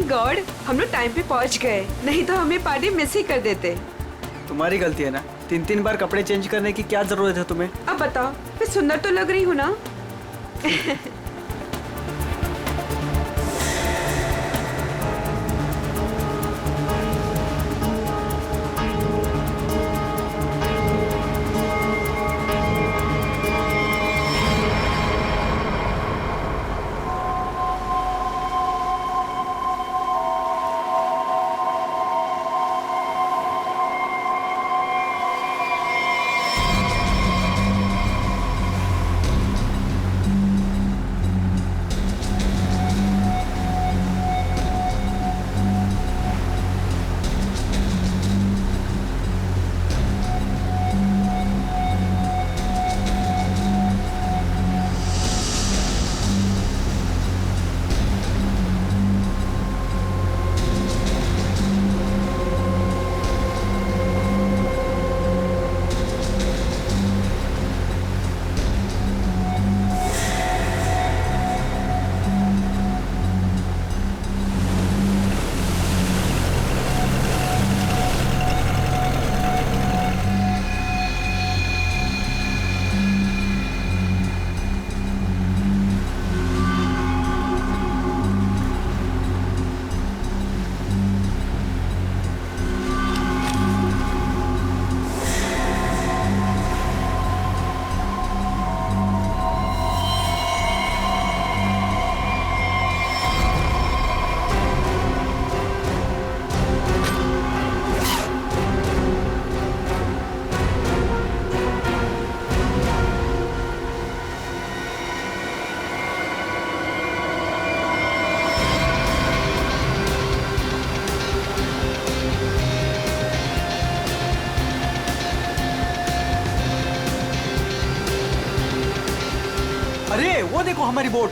God, हम लोग time पे पहुंच गए, नहीं तो हमें पार्टी मिस ही कर देते। तुम्हारी गलती है ना, 3-3 बार कपड़े चेंज करने की क्या जरूरत है तुम्हें? अब बताओ, मैं सुंदर तो लग रही हूँ ना? अरे वो देखो हमारी बोट।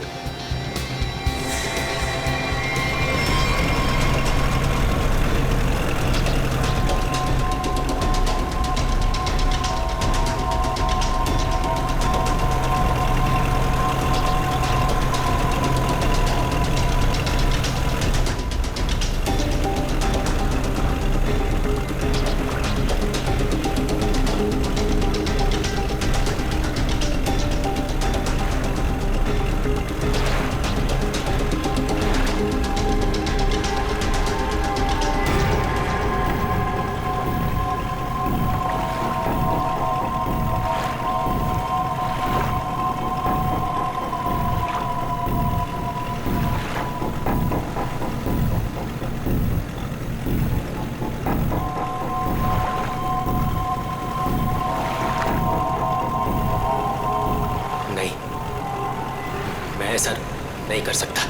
ऐसा नहीं कर सकता।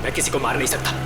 मैं किसी को मार नहीं सकता।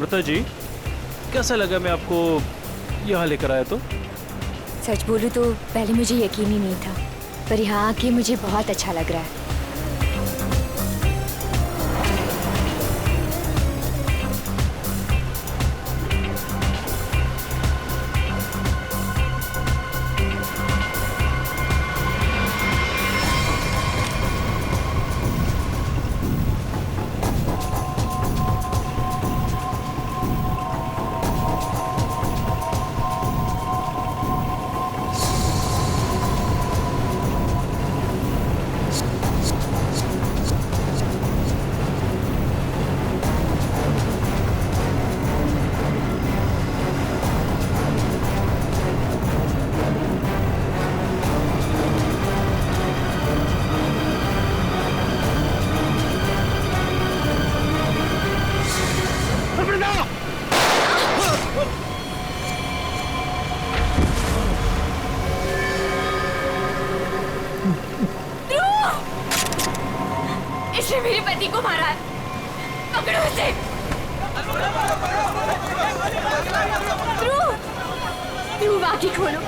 अमृता जी, कैसा लगा मैं आपको यहाँ लेकर आया तो? सच बोलूं तो पहले मुझे यकीन ही नहीं था, पर यहाँ आके मुझे बहुत अच्छा लग रहा है। इसने मेरे पति को मारा है, पकड़ो इसे। ध्रुव, आंखें खोलो।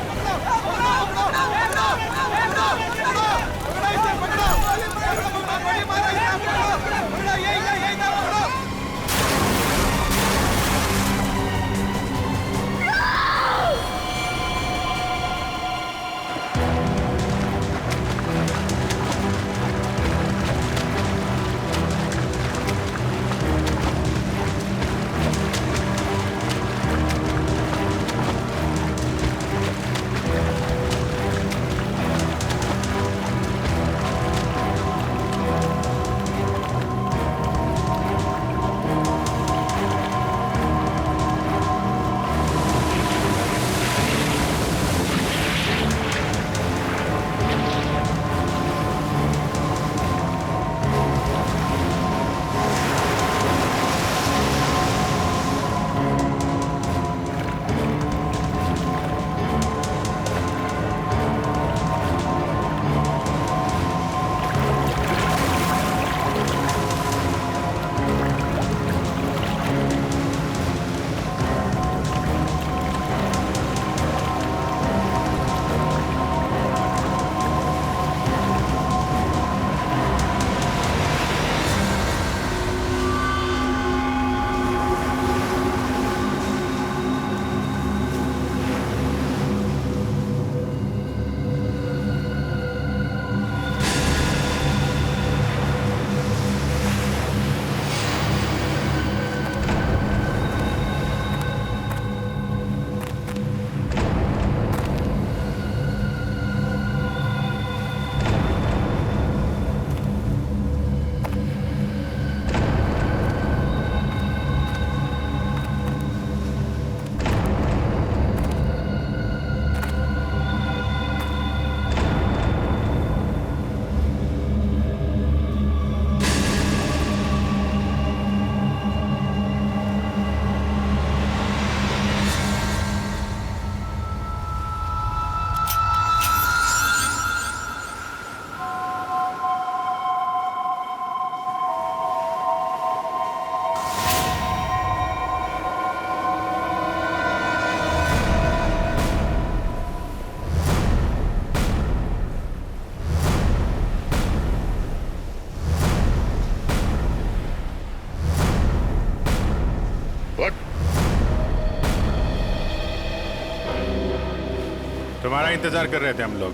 तुम्हारा इंतजार कर रहे थे हम लोग।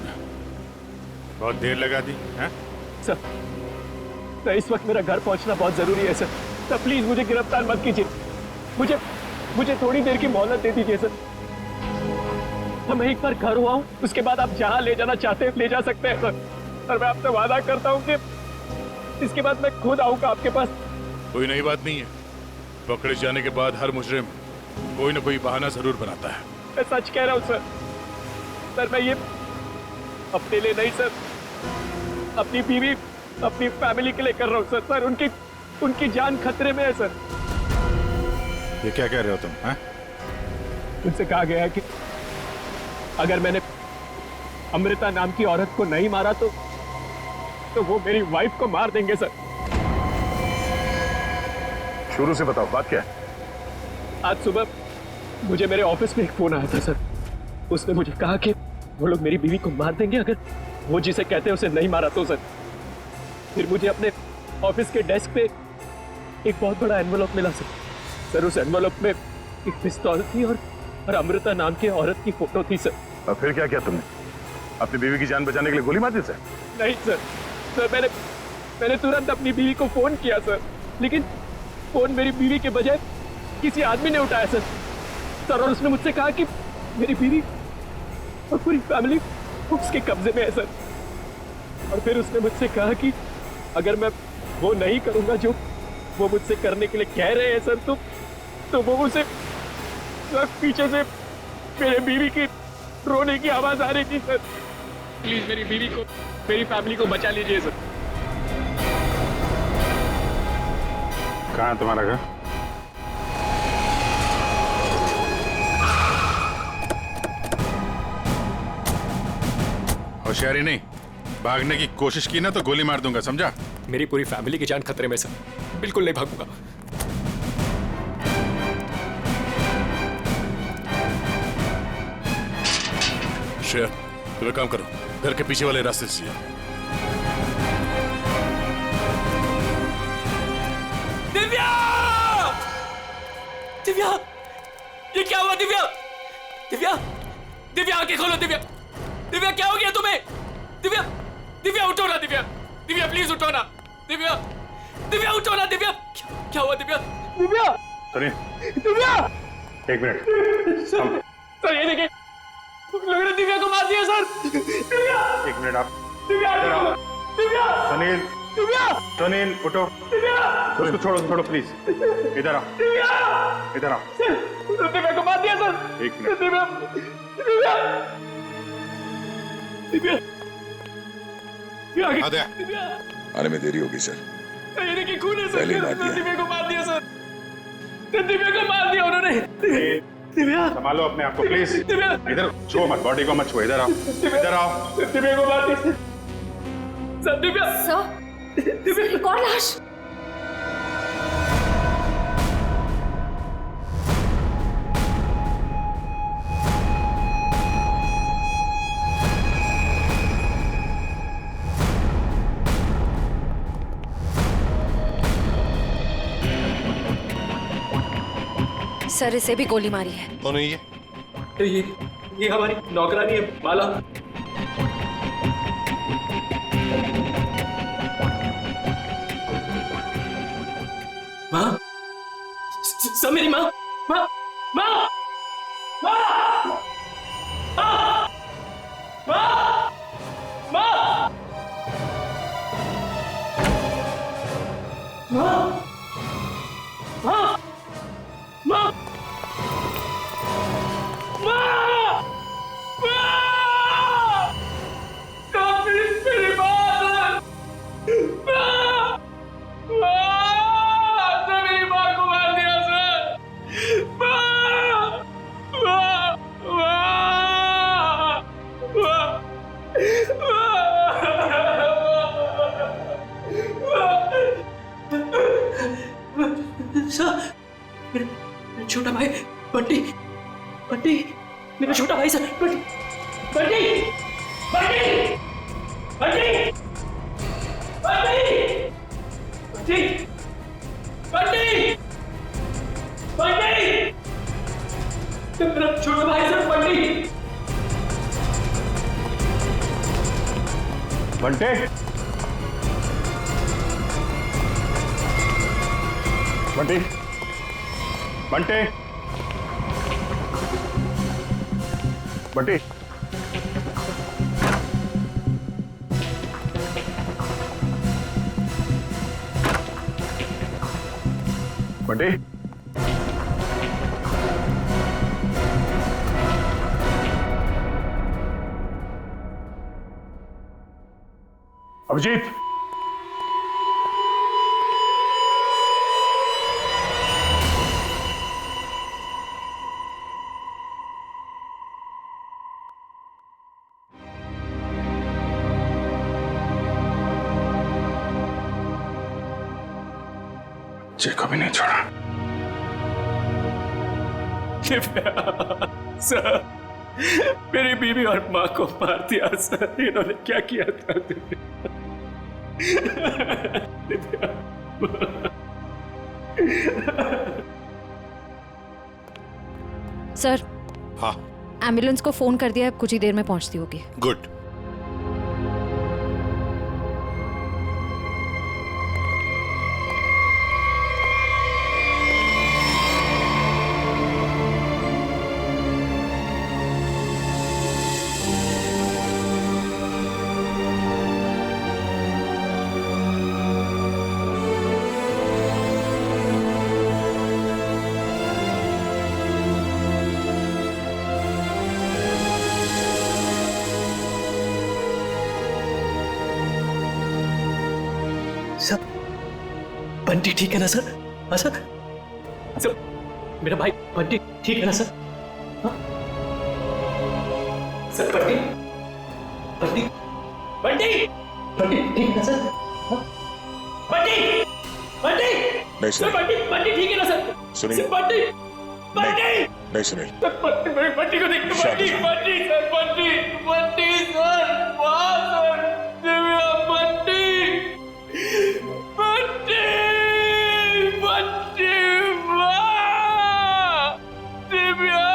बहुत देर लगा दी हैं? सर, इस वक्त मेरा घर पहुंचना बहुत जरूरी है सर। प्लीज मुझे गिरफ्तार मत कीजिए। मुझे थोड़ी देर की मोहलत दे दीजिए सर। मैं एक बार घर हुआ हूँ, उसके बाद आप जहाँ ले जाना चाहते हैं ले जा सकते हैं सर। और मैं आपसे वादा करता हूँ कि इसके बाद मैं खुद आऊंगा आपके पास। कोई नई बात नहीं है। पकड़े जाने के बाद हर मुजरिम कोई ना कोई बहाना जरूर बनाता है। मैं सच कह रहा हूँ सर। मैं ये अपने लिए नहीं सर, अपनी बीवी, अपनी फैमिली के लिए कर रहा हूँ सर। उनकी जान खतरे में है सर। ये क्या कह रहे हो तुम? हैं? उनसे कहा गया है कि अगर मैंने अमृता नाम की औरत को नहीं मारा तो वो मेरी वाइफ को मार देंगे सर। शुरू से बताओ, बात क्या है? आज सुबह मुझे मेरे ऑफिस में एक फोन आया था सर। उसने मुझे कहा कि वो लोग मेरी बीवी को मार देंगे अगर वो जिसे कहते हैं उसे नहीं मारा तो सर। फिर मुझे अपने ऑफिस के डेस्क पे एक बहुत बड़ा एनवेलप मिला सर। सर उस एनवेलप में एक पिस्तौल थी और अमृता नाम की औरत की फोटो थी सर। और फिर क्या किया तुमने? अपनी बीवी की जान बचाने के लिए गोली मार दी सर? नहीं सर, सर मैंने तुरंत अपनी बीवी को फोन किया सर, लेकिन फोन मेरी बीवी के बजाय किसी आदमी ने उठाया सर। सर और उसने मुझसे कहा कि मेरी बीवी और पूरी फैमिली उसके कब्जे में है सर। और फिर उसने मुझसे कहा कि अगर मैं वो नहीं करूंगा जो वो मुझसे करने के लिए कह रहे हैं सर, तो वो मुझसे पीछे से मेरे बीवी की रोने की आवाज आ रही थी सर। प्लीज मेरी बीवी को, मेरी फैमिली को बचा लीजिए सर। कहाँ है तुम्हारा घर? होशियारी नहीं, भागने की कोशिश की ना तो गोली मार दूंगा, समझा? मेरी पूरी फैमिली की जान खतरे में सर, बिल्कुल नहीं भागूंगा। श्रेया, तुम्हें काम करो, घर के पीछे वाले रास्ते से जाओ। दिव्या! दिव्या! ये क्या हुआ दिव्या? दिव्या! दिव्या आंखें खोलो दिव्या! दिव्या क्या हो गया तुम्हें? दिव्या! दिव्या उठो ना दिव्या! दिव्या प्लीज उठो ना! दिव्या! दिव्या उठो ना दिव्या! क्या हुआ दिव्या? दिव्या! सुनिए, दिव्या! एक मिनट। सर ये देखिए, लोगों ने दिव्या को मार दिया सर। दिव्या! एक मिनट आप। दिव्या! दिव्या! सुनील, दिव्या! सुनील उठो। दिव्या! उसको छोड़ो प्लीज। इधर आओ, दिव्या! इधर आओ। दिव्या को मार दिया सर। एक मिनट। दिव्या! दिव्या! दिव्या! दिव्या! आद्या। दिव्या! आने में देरी होगी सर। सर ये देखिए खून है सर। पहले ही मार दिया। दिव्या को मार दिया सर। दिव्या को मार दिया उन्होंने। दिव्या! संभालो अपने आप को प्लीज। दिव्या! इधर छुओ मत, बॉडी को मत छुओ। इधर आओ, इधर आओ। दिव्या को मार दिया सर। दिव्या! सर, एक और लाश। सर इसे भी गोली मारी है। कौन है ये? ये हमारी नौकरानी है माला। माँ, सब मेरी माँ, माँ, माँ, माँ, माँ, माँ, माँ, माँ, माँ, माँ, छोटा भाई बंटी, बंटी, मेरा छोटा भाई सर, बंटी, बंटी, बंटी, बंटी, बंटी, बंटी, बंटी, बंटी, मेरा छोटा भाई सर बंटी। बंटे, बंटी, बंटे, बंटी, बंटी, अभिजीत, मुझे कभी नहीं छोड़ा। दिव्या सर, मेरी बीवी और माँ को मार दिया सर, इन्होंने क्या किया था दिव्या? दिव्या सर, हाँ एम्बुलेंस को फोन कर दिया, अब कुछ ही देर में पहुंचती होगी। गुड। सर, बंटी ठीक है ना सर? हाँ सर, सर मेरा भाई बंटी ठीक है ना सर? हाँ? सर बंटी बंटी बंटी बंटी ठीक है ना सर? हाँ? बंटी बंटी नहीं सर, सुनील, बंटी बंटी ठीक है ना सर? सुनील। सर बंटी बंटी नहीं सुनील, सर, बंटी को देखो, शांत बंटी हो। बंटी सर, बंटी बंटी सर, वाह सर, दिव्या बंटी बंटी बंटी, वाह दिव्या।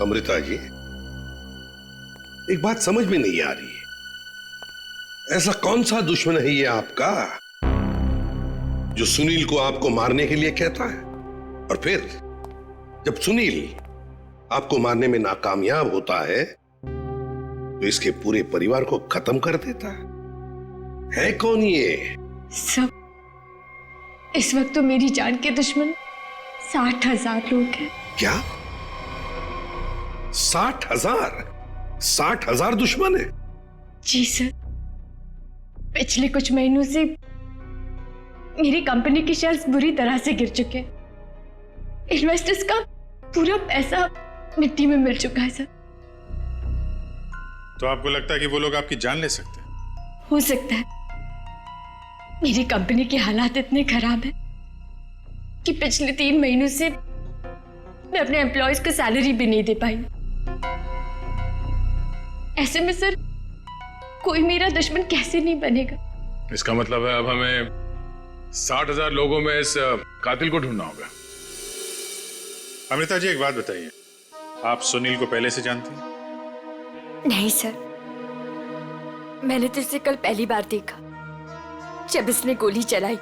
अमृता जी, एक बात समझ में नहीं आ रही है, ऐसा कौन सा दुश्मन है ये आपका जो सुनील को आपको मारने के लिए कहता है, और फिर जब सुनील आपको मारने में नाकामयाब होता है तो इसके पूरे परिवार को खत्म कर देता है कौन ये? सब इस वक्त तो मेरी जान के दुश्मन 60,000 लोग हैं। क्या 60,000? 60,000 दुश्मन है? जी सर, पिछले कुछ महीनों से मेरी कंपनी के शेयर्स बुरी तरह से गिर चुके हैं। इन्वेस्टर्स का पूरा पैसा मिट्टी में मिल चुका है सर। तो आपको लगता है कि वो लोग आपकी जान ले सकते हैं? हो सकता है। मेरी कंपनी के हालात इतने खराब हैं कि पिछले 3 महीनों से मैं अपने एम्प्लॉयज को सैलरी भी नहीं दे पाई। ऐसे में सर कोई मेरा दुश्मन कैसे नहीं बनेगा? इसका मतलब है अब हमें 60,000 लोगों में इस कातिल को ढूंढना होगा। अमृता जी, एक बात बताइए, आप सुनील को पहले से जानती हैं? नहीं सर, मैंने तो इसे कल पहली बार देखा जब इसने गोली चलाई।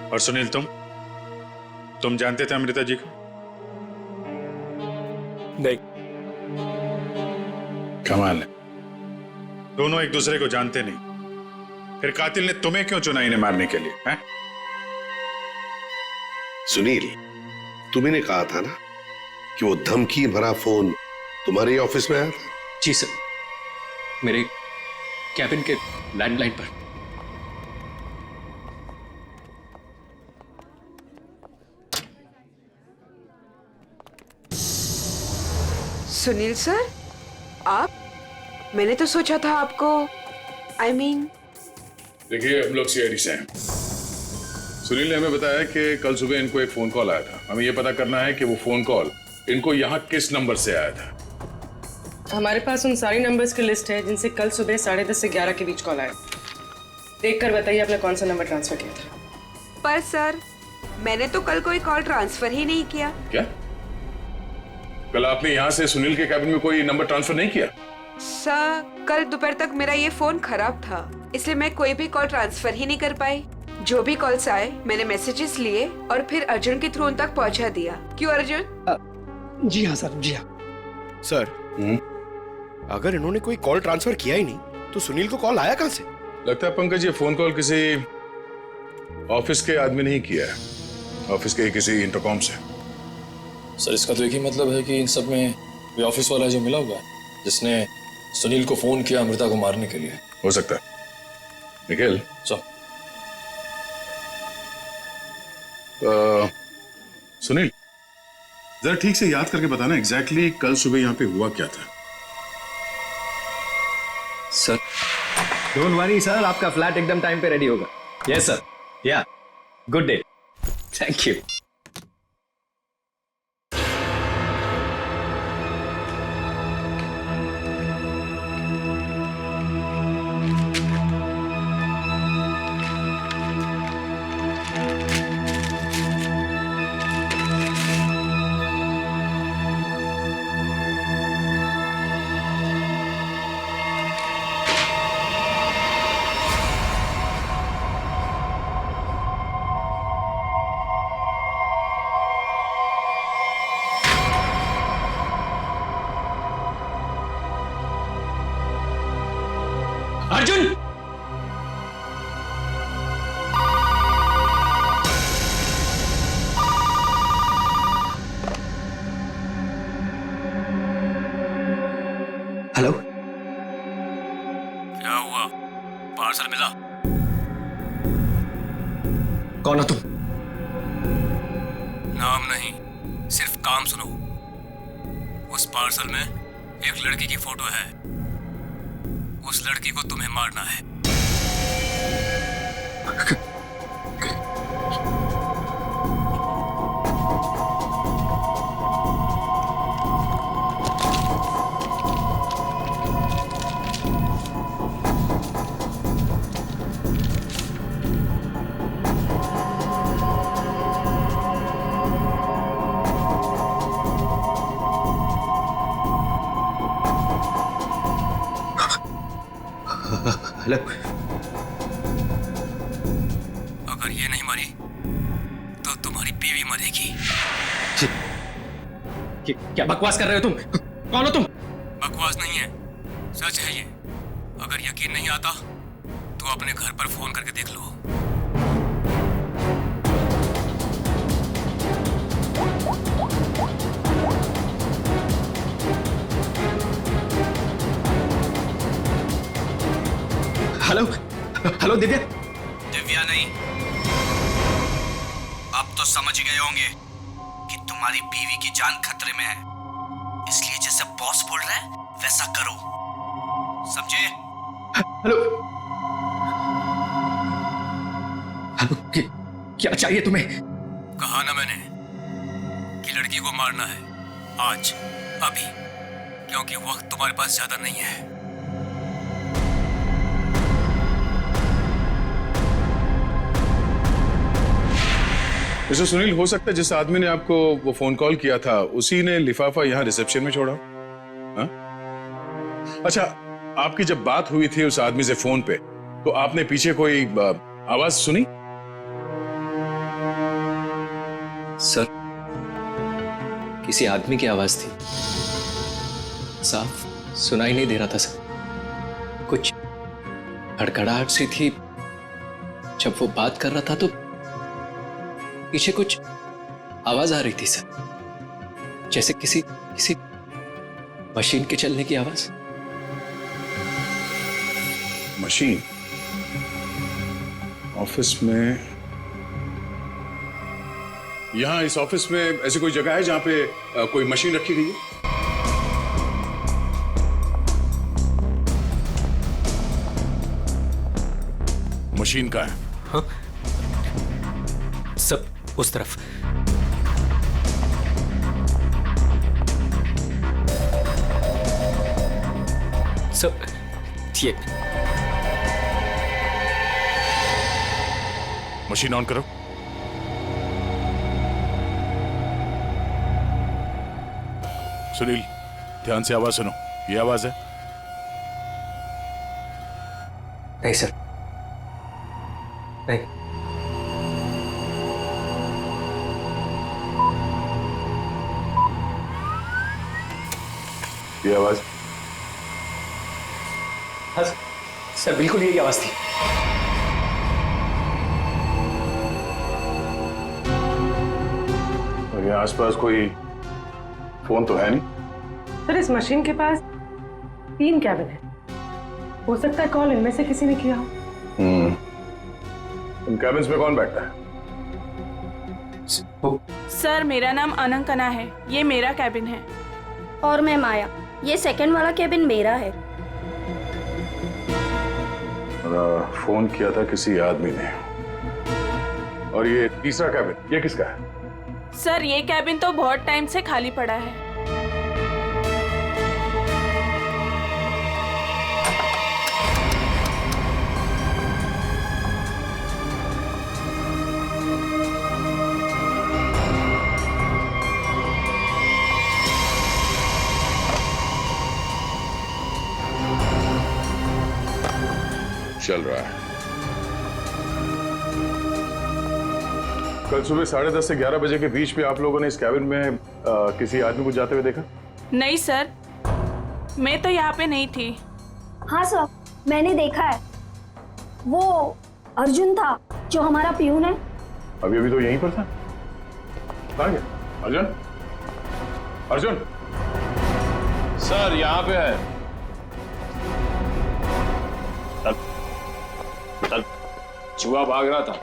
और सुनील, तुम जानते थे अमृता जी को? नहीं। कमाल है, दोनों एक दूसरे को जानते नहीं, फिर कातिल ने तुम्हें क्यों चुना इन्हें मारने के लिए? हैं? सुनील, तुमने कहा था ना कि वो धमकी भरा फोन तुम्हारे ऑफिस में आया था? जी सर, मेरे कैबिन के लैंडलाइन पर। सुनील सर, आप? मैंने तो सोचा था आपको देखिए, हम लोग सीआईडी से हैं। सुनील ने हमें बताया कि कल सुबह इनको एक फोन कॉल आया था। हमें यह पता करना है कि वो फोन कॉल इनको यहाँ किस नंबर से आया था। हमारे पास उन सारी नंबर्स की लिस्ट है जिनसे कल सुबह 10:30 से 11 के बीच कॉल आया। देखकर बताइए आपने कौन सा नंबर ट्रांसफर किया था। पर सर, मैंने तो कल कोई कॉल ट्रांसफर ही नहीं किया। क्या? कल आपने यहाँ से सुनील के कैबिन में कोई नंबर ट्रांसफर नहीं किया? सर, कल दोपहर तक मेरा ये फोन खराब था, इसलिए मैं कोई भी कॉल ट्रांसफर ही नहीं कर पाई। जो भी कॉल्स आए मैंने मैसेजेस लिए और फिर अर्जुन के थ्रू उन तक पहुंचा दिया। क्यों अर्जुन? जी हाँ सर, जी हाँ सर। अगर इन्होंने कोई कॉल ट्रांसफर किया ही नहीं तो सुनील को कॉल आया कहां से? लगता है पंकज ये फोन कॉल किसी ऑफिस के आदमी ने ही किया है, ऑफिस के किसी इंटरकॉम से। सर, इसका तो एक ही मतलब है कि इन सब में ये ऑफिस वाला जो मिला हुआ है जिसने सुनील को फोन किया अमृता को मारने के लिए। हो सकता है। निखिल, सर, सुनील, जरा ठीक से याद करके बताना एग्जैक्टली कल सुबह यहाँ पे हुआ क्या था। सर डोंट वरी सर, आपका फ्लैट एकदम टाइम पे रेडी होगा। यस सर, या good day, thank you. Arjun, hello, क्या हुआ? पार्सल मिला? कौन हो तुम? नाम नहीं, सिर्फ काम सुनो। उस पार्सल में एक लड़की की फोटो है। उस लड़की को तुम्हें मारना है। हेलो, अगर ये नहीं मरी तो तुम्हारी बीवी मरेगी। क्या बकवास कर रहे हो तुम? कौन हो तुम? बकवास नहीं है, सच है ये। अगर यकीन नहीं आता तो अपने घर पर फोन करके देख लो। Hello, hello Divya. दिव्या नहीं, अब तो समझ गए होंगे कि तुम्हारी बीवी की जान खतरे में है, इसलिए जैसे बॉस बोल रहा है वैसा करो, समझे? हेलो, हेलो, क्या चाहिए तुम्हें? कहा ना मैंने कि लड़की को मारना है, आज, अभी, क्योंकि वक्त तुम्हारे पास ज्यादा नहीं है। मिस्टर सुनील, हो सकता है जिस आदमी ने आपको वो फोन कॉल किया था उसी ने लिफाफा यहाँ रिसेप्शन में छोड़ा। हा? अच्छा, आपकी जब बात हुई थी उस आदमी से फोन पे, तो आपने पीछे कोई आवाज सुनी? सर, किसी आदमी की आवाज थी, साफ सुनाई नहीं दे रहा था सर। कुछ हड़कड़ाहट सी थी। जब वो बात कर रहा था तो पीछे कुछ आवाज आ रही थी सर, जैसे किसी मशीन के चलने की आवाज। मशीन? ऑफिस में? यहां इस ऑफिस में ऐसी कोई जगह है जहां पे कोई मशीन रखी गई है? मशीन का है? हाँ? सब उस तरफ। सब ये मशीन ऑन करो। सुनील, ध्यान से आवाज सुनो। ये आवाज है? नहीं सर, नहीं। ये आवाज? हाँ सर, बिल्कुल यही आवाज थी। और ये आसपास कोई फोन तो है नहीं? सर, इस मशीन के पास 3 कैबिन है, हो सकता है कॉल इनमें से किसी ने किया हो। इन कैबिन्स में कौन बैठता है? सर मेरा नाम अनंकना है, ये मेरा कैबिन है। और मैं माया, ये सेकंड वाला कैबिन मेरा है। फोन किया था किसी आदमी ने। और ये तीसरा कैबिन, ये किसका है? सर ये कैबिन तो बहुत टाइम से खाली पड़ा है। चल रहा है। कल सुबह 10:30 से 11 बजे के बीच में आप लोगों ने इस कैबिन में किसी आदमी को जाते हुए देखा? नहीं सर, मैं तो यहाँ पे नहीं थी। हाँ सर, मैंने देखा है। वो अर्जुन था जो हमारा पियून है। अभी तो यहीं पर था। कहाँ गया? अर्जुन? अर्जुन? सर यहाँ पे है। चूहा भाग रहा था।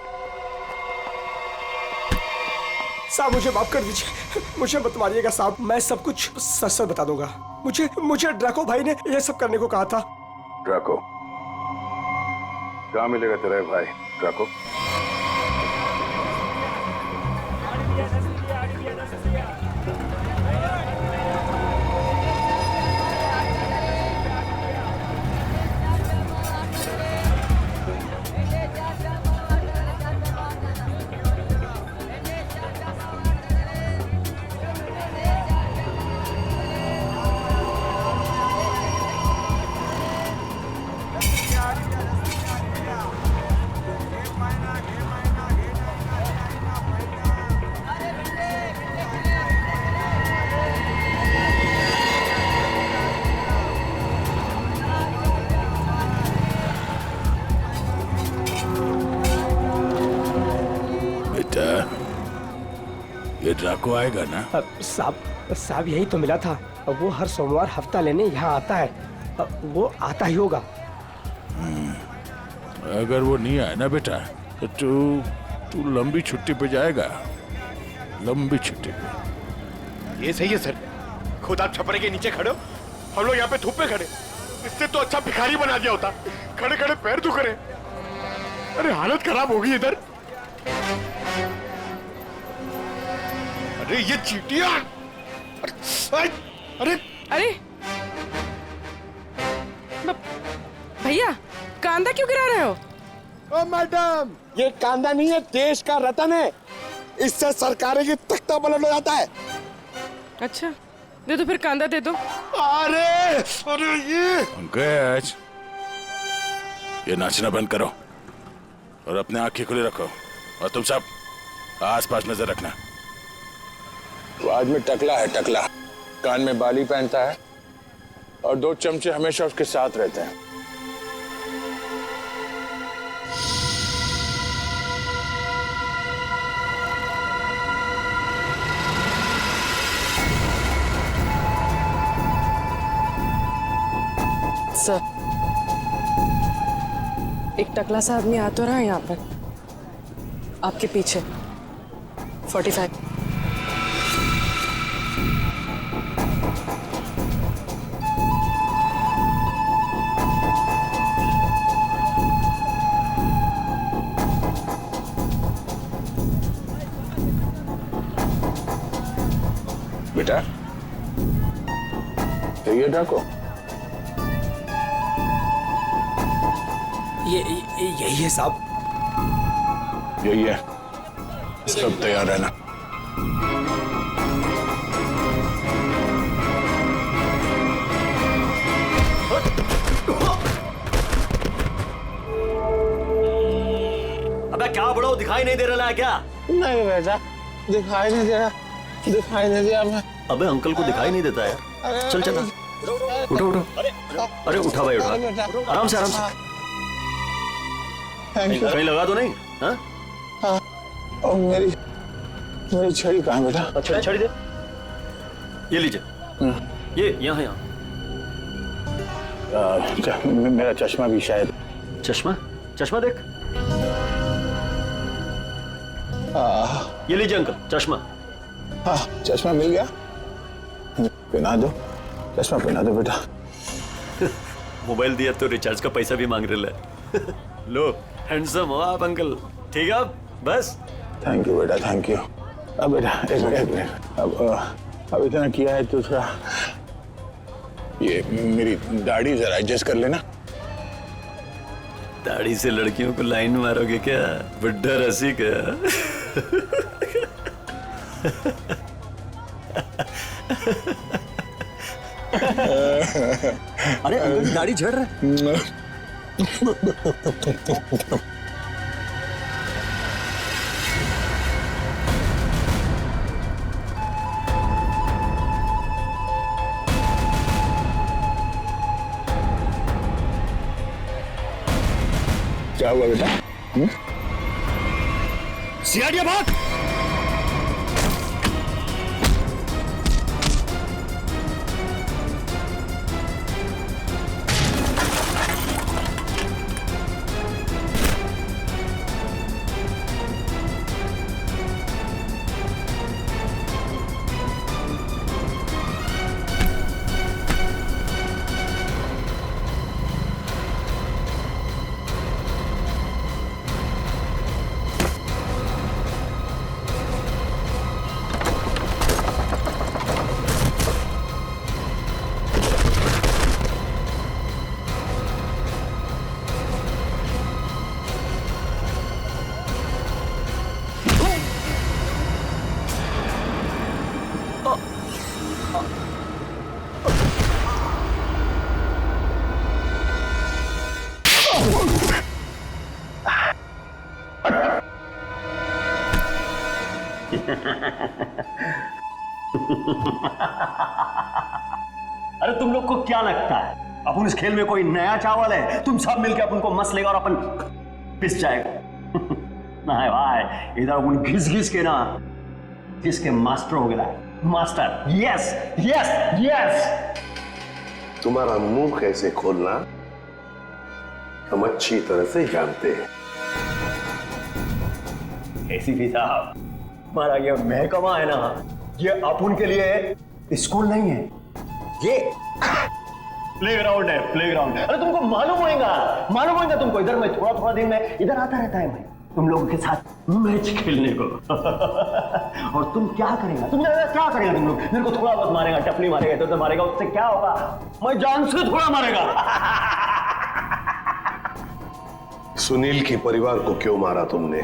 साहब मुझे माफ कर दीजिए, मुझे मत मारिएगा साहब, मैं सब कुछ सच सच बता दूंगा। मुझे ड्रैको भाई ने ये सब करने को कहा था। ड्रैको? कहाँ मिलेगा तेरा भाई ड्रैको? ये ड्राको आएगा ना? साहब यही तो मिला था। वो हर सोमवार हफ्ता लेने यहाँ आता है। वो आता ही होगा। अगर वो नहीं आया ना बेटा तो तू लंबी छुट्टी पे जाएगा। लंबी छुट्टी पे। ये सही है सर। खुद आप छपरे के नीचे खड़े हो, हम लोग यहाँ पे धूप में खड़े। इससे तो अच्छा भिखारी बना दिया होता। खड़े खड़े पैर दुख रहे। अरे हालत खराब हो गई इधर। अरे ये चीटियां! अरे भैया कांदा क्यों गिरा रहे हो? ओ मैडम, ये कांदा नहीं है, देश का रतन है। इससे सरकारें की तख्ता पलट हो जाता है। अच्छा दे दो फिर, कांदा दे दो। अरे ये पंकज, ये नाचना बंद करो और अपने आंखें खुली रखो। और तुम सब आसपास नजर रखना। वो आदमी टकला है, टकला। कान में बाली पहनता है और 2 चमचे हमेशा उसके साथ रहते हैं। सर एक टकला सा आदमी आ तो रहा है यहाँ पर, आपके पीछे। 45। बेटा ये डाको, यही है साहब। यही है। सब तैयार रहना। अबे क्या बड़ो, दिखाई नहीं दे रहा है क्या? नहीं बेटा, दिखाई नहीं दे रहा, दिखाई नहीं दिया मैं। अबे अंकल को दिखाई नहीं देता यार। चल चल उठो उठो। अरे उठा भाई उठा, आराम से आराम से। कहीं लगा तो नहीं? हाँ? और मेरी छड़ी कहाँ बेटा? अच्छा छड़ी दे, ये लीजिए। ये यहाँ यहाँ। मेरा चश्मा भी शायद। चश्मा? चश्मा देख। ये लीजिए अंकल चश्मा। हाँ चश्मा मिल गया, पहना दो, चश्मा पहना दो बेटा। मोबाइल दिया तो रिचार्ज का पैसा भी मांग रहे हैं। लो हैंडसम हो आप अंकल, ठीक है अब बस। थैंक यू बेटा, थैंक यू। अब बेटा एक मिनट, अब इतना किया है तो थोड़ा ये मेरी दाढ़ी जरा एडजस्ट कर लेना। दाढ़ी से लड़कियों को लाइन मारोगे क्या, बुड्ढा रसिक? अरे अंकल दाढ़ी झड़ रहा है। क्या हुआ बेटा? सियाड़िया भाग। अरे तुम लोग को क्या लगता है अपन इस खेल में कोई नया चावल है? तुम सब मिलकर अपन को मस लेगा और अपन पिस जाएगा। ना है भाई, इधर अपन घिस घिस के ना जिसके मास्टर हो गया। Master, yes yes yes. तुम्हारा मुंह कैसे खोलना हम अच्छी तरह से जानते हैं। एसीपी साहब, हमारा ये महकमा है ना, ये अपन के लिए स्कूल नहीं है, ये प्लेग्राउंड है, प्लेग्राउंड। अरे तुमको मालूम होगा तुमको। इधर मैं थोड़ा थोड़ा दिन में इधर आता रहता है मैं तुम लोगों के साथ मैच खेलने को। और तुम क्या करेगा, तुम क्या करेगा? तुम लोग मेरे को थोड़ा बहुत मारेगा, टपली मारेगा, इधर मारेगा, उससे क्या होगा? मैं जान से थोड़ा मारेगा। सुनील के परिवार को क्यों मारा तुमने?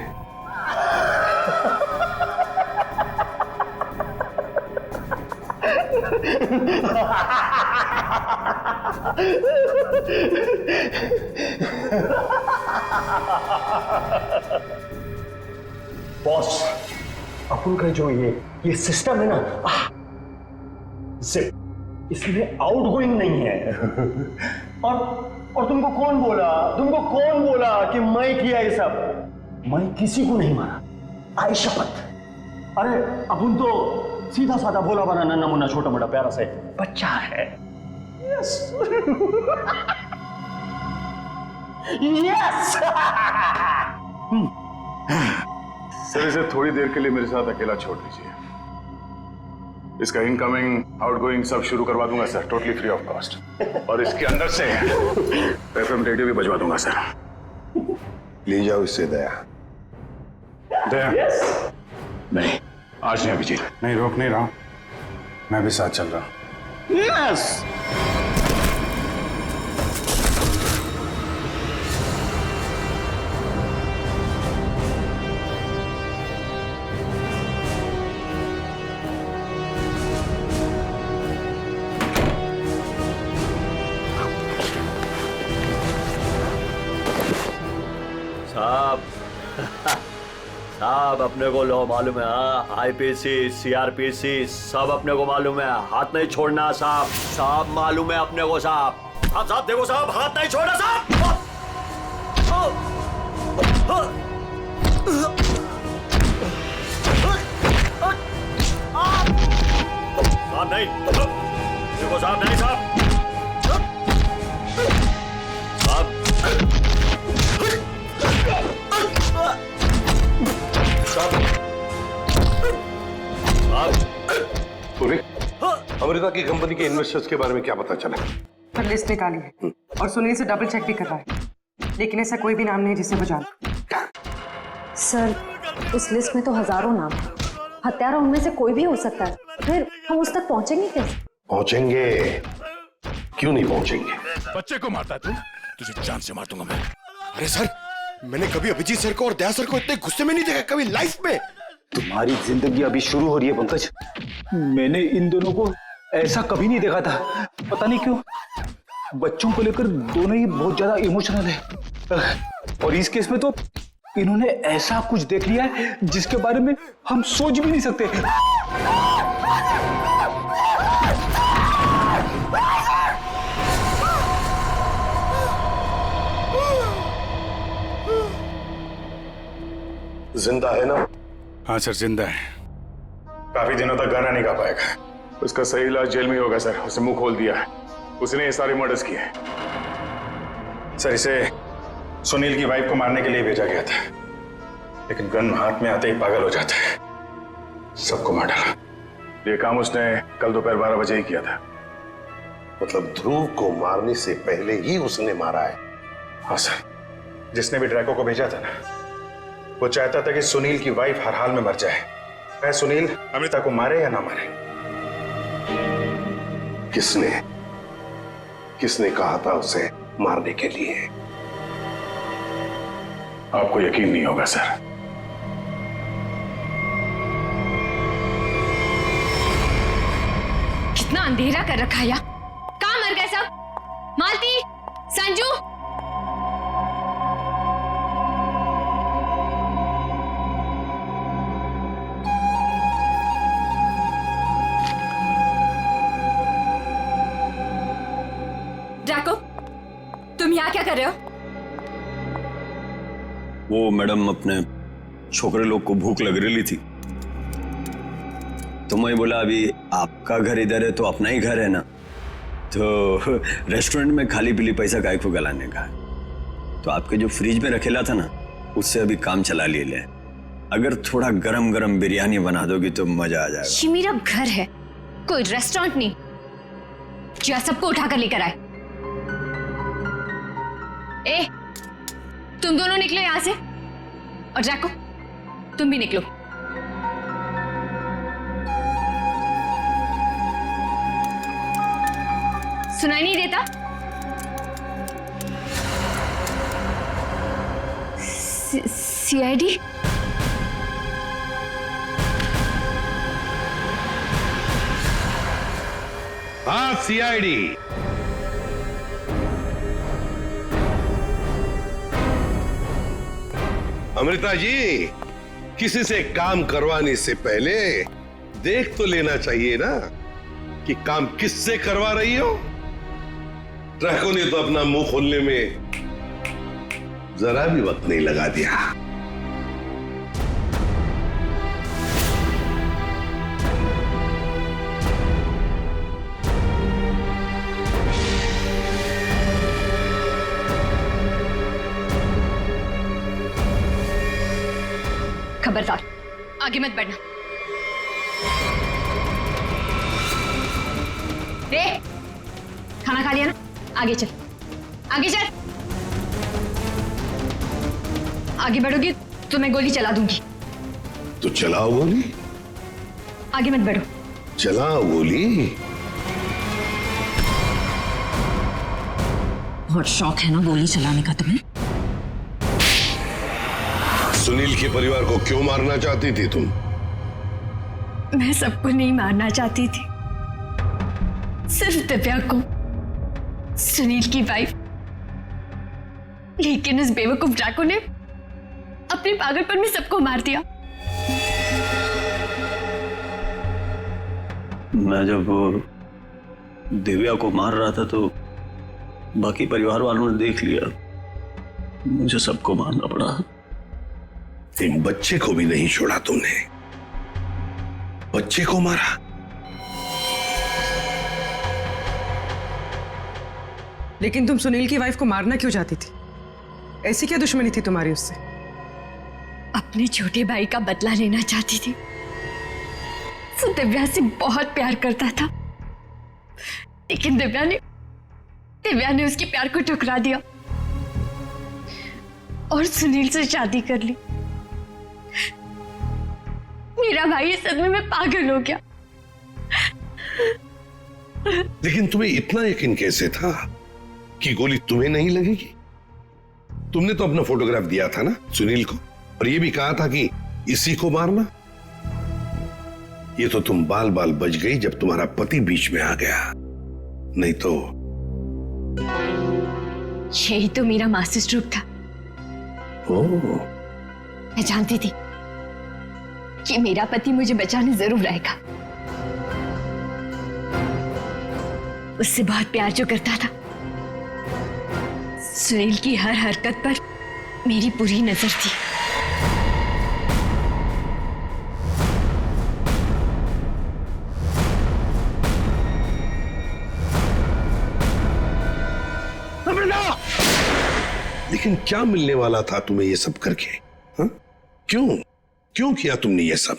बॉस, अपन का जो ये सिस्टम है ना, जिप, इसमें आउटगोइंग नहीं है। और तुमको कौन बोला कि मैं किया ये सब? मैं किसी को नहीं मारा, आई शपथ। अरे अपन तो सीधा साधा भोला बना नन्ना मुन्ना छोटा मोटा प्यारा से बच्चा है। Yes yes. सर इसे थोड़ी देर के लिए मेरे साथ अकेला छोड़ दीजिए। इसका इनकमिंग आउटगोइंग सब शुरू करवा दूंगा sir, totally free of cost. और इसके अंदर से एफएम रेडियो भी बजवा दूंगा सर। ले जाओ इससे दया। दया नहीं, आज नहीं अभिजीत, नहीं रोक नहीं रहा हूं, मैं भी साथ चल रहा हूं। यस। साहब अपने को लो मालूम है, आईपीसी सीआरपीसी सब अपने को मालूम है, हाथ नहीं छोड़ना साहब। साहब मालूम है अपने को साहब। साहब देखो साहब, हाथ नहीं छोड़ना साहब। साहब नहीं, देखो साहब नहीं साहब। साहब अमृता की कंपनी के इन्वेस्टर्स के बारे में क्या पता चला? पर लिस्ट निकाली है और सुनील से डबल चेक भी कर रहा है, लेकिन ऐसा कोई भी नाम नहीं है जिसे वो जाने। सर, उस लिस्ट में तो हजारों नाम है। हत्यारा उनमें से कोई भी हो सकता है। फिर हम उस तक पहुंचेंगे कैसे? पहुंचेंगे, क्यों नहीं पहुंचेंगे? बच्चे को मारता है तू? तुझे जान से मार दूंगा मैं। अरे सर, मैंने कभी अभिजीत सर को और दया सर को इतने गुस्से में नहीं देखा कभी लाइफ में। तुम्हारी जिंदगी अभी शुरू हो रही है पंकज। मैंने इन दोनों को ऐसा कभी नहीं देखा था। पता नहीं क्यों बच्चों को लेकर दोनों ही बहुत ज्यादा इमोशनल है, और इस केस में तो इन्होंने ऐसा कुछ देख लिया है जिसके बारे में हम सोच भी नहीं सकते। जिंदा है ना? हाँ सर, जिंदा है। काफी दिनों तक गाना नहीं गा पाएगा। उसका सही इलाज जेल में ही होगा सर। उसे मुंह खोल दिया है। उसने ये सारे मर्डर्स किए हैं सर। इसे सुनील की वाइफ को मारने के लिए भेजा गया था, लेकिन गन हाथ में आते ही पागल हो जाता है, सबको मार डाला। ये काम उसने कल दोपहर 12 बजे ही किया था। मतलब ध्रुव को मारने से पहले ही उसने मारा है? हाँ सर। जिसने भी ड्रैको को भेजा था ना, वो चाहता था कि सुनील की वाइफ हर हाल में मर जाए, चाहे सुनील अमृता को मारे या ना मारे। किसने कहा था उसे मारने के लिए? आपको यकीन नहीं होगा सर। कितना अंधेरा कर रखा है। कहाँ मर गए सब? मालती, संजू, ड्रैको, तुम यहाँ क्या कर रहे हो? वो मैडम, अपने छोकरे लोग को भूख लग रही थी, तो मैं बोला अभी आपका घर इधर है तो अपना ही घर है ना, तो रेस्टोरेंट में खाली पीली पैसा काहे को गलाने का। तो आपके जो फ्रिज में रखेला था ना, उससे अभी काम चला ले। अगर थोड़ा गरम गरम बिरयानी बना दोगी तो मजा आ जाएगा। ये मेरा घर है, कोई रेस्टोरेंट नहीं जो सबको उठाकर लेकर आए। ए, तुम दोनों निकलो यहां से, और जैको तुम भी निकलो। सुनाई नहीं देता? सीआईडी? हाँ, सीआईडी। अमृता जी, किसी से काम करवाने से पहले देख तो लेना चाहिए ना कि काम किससे करवा रही हो। ट्रैको ने तो अपना मुंह खोलने में जरा भी वक्त नहीं लगा दिया। खबरदार, आगे मत बढ़ना। रे, खाना खा लिया ना? आगे चल, आगे चल। आगे बढ़ोगी तो मैं गोली चला दूंगी। तो चलाओ गोली। आगे मत बढ़ो। चलाओ गोली। बहुत शौक है ना गोली चलाने का तुम्हें? सुनील के परिवार को क्यों मारना चाहती थी तुम? मैं सबको नहीं मारना चाहती थी, सिर्फ दिव्या को, सुनील की वाइफ। लेकिन इस बेवकूफ ड्रैको ने अपने पागलपन में सबको मार दिया। मैं जब दिव्या को मार रहा था तो बाकी परिवार वालों ने देख लिया, मुझे सबको मारना पड़ा। एक बच्चे को भी नहीं छोड़ा तुमने, बच्चे को मारा। लेकिन तुम सुनील की वाइफ को मारना क्यों चाहती थी? ऐसी क्या दुश्मनी थी तुम्हारी उससे? अपने छोटे भाई का बदला लेना चाहती थी। वो दिव्या से बहुत प्यार करता था, लेकिन दिव्या ने उसके प्यार को ठुकरा दिया और सुनील से शादी कर ली। मेरा भाई इस सदमे में पागल हो गया। लेकिन तुम्हें इतना यकीन कैसे था कि गोली तुम्हें नहीं लगेगी? तुमने तो अपना फोटोग्राफ दिया था ना सुनील को, और ये भी कहा था कि इसी को मारना। ये तो तुम बाल बाल बच गई जब तुम्हारा पति बीच में आ गया, नहीं तो। यही तो मेरा मास्टर स्ट्रोक था। मैं जानती थी कि मेरा पति मुझे बचाने जरूर आएगा। उससे बहुत प्यार जो करता था, सुनील की हर हरकत पर मेरी पूरी नजर थी। लेकिन क्या मिलने वाला था तुम्हें ये सब करके? हा? क्यों किया तुमने ये सब?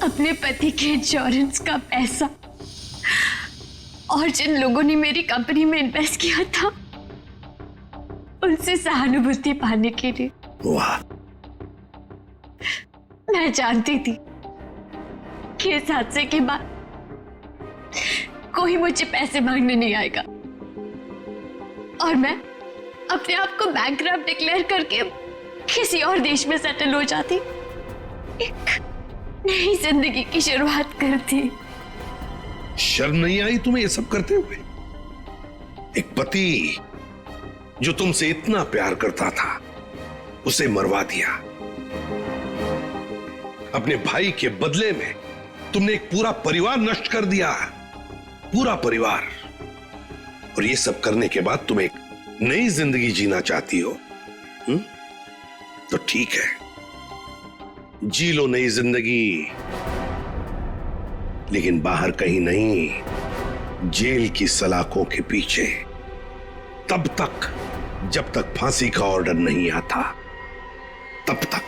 अपने पति के इंश्योरेंस का पैसा और जिन लोगों ने मेरी कंपनी में इन्वेस्ट किया था उनसे सहानुभूति पाने के लिए। वाह। मैं जानती थी कि इस हादसे के बाद कोई मुझे पैसे मांगने नहीं आएगा और मैं अपने आप को बैंकरप्ट डिक्लेयर करके किसी और देश में सेटल हो जाती, एक नई जिंदगी की शुरुआत करती। शर्म नहीं आई तुम्हें ये सब करते हुए? एक पति जो तुमसे इतना प्यार करता था उसे मरवा दिया। अपने भाई के बदले में तुमने एक पूरा परिवार नष्ट कर दिया, पूरा परिवार। और ये सब करने के बाद तुम एक नई जिंदगी जीना चाहती हो? तो ठीक है, जी लो नई जिंदगी, लेकिन बाहर कहीं नहीं, जेल की सलाखों के पीछे, तब तक जब तक फांसी का ऑर्डर नहीं आता, तब तक।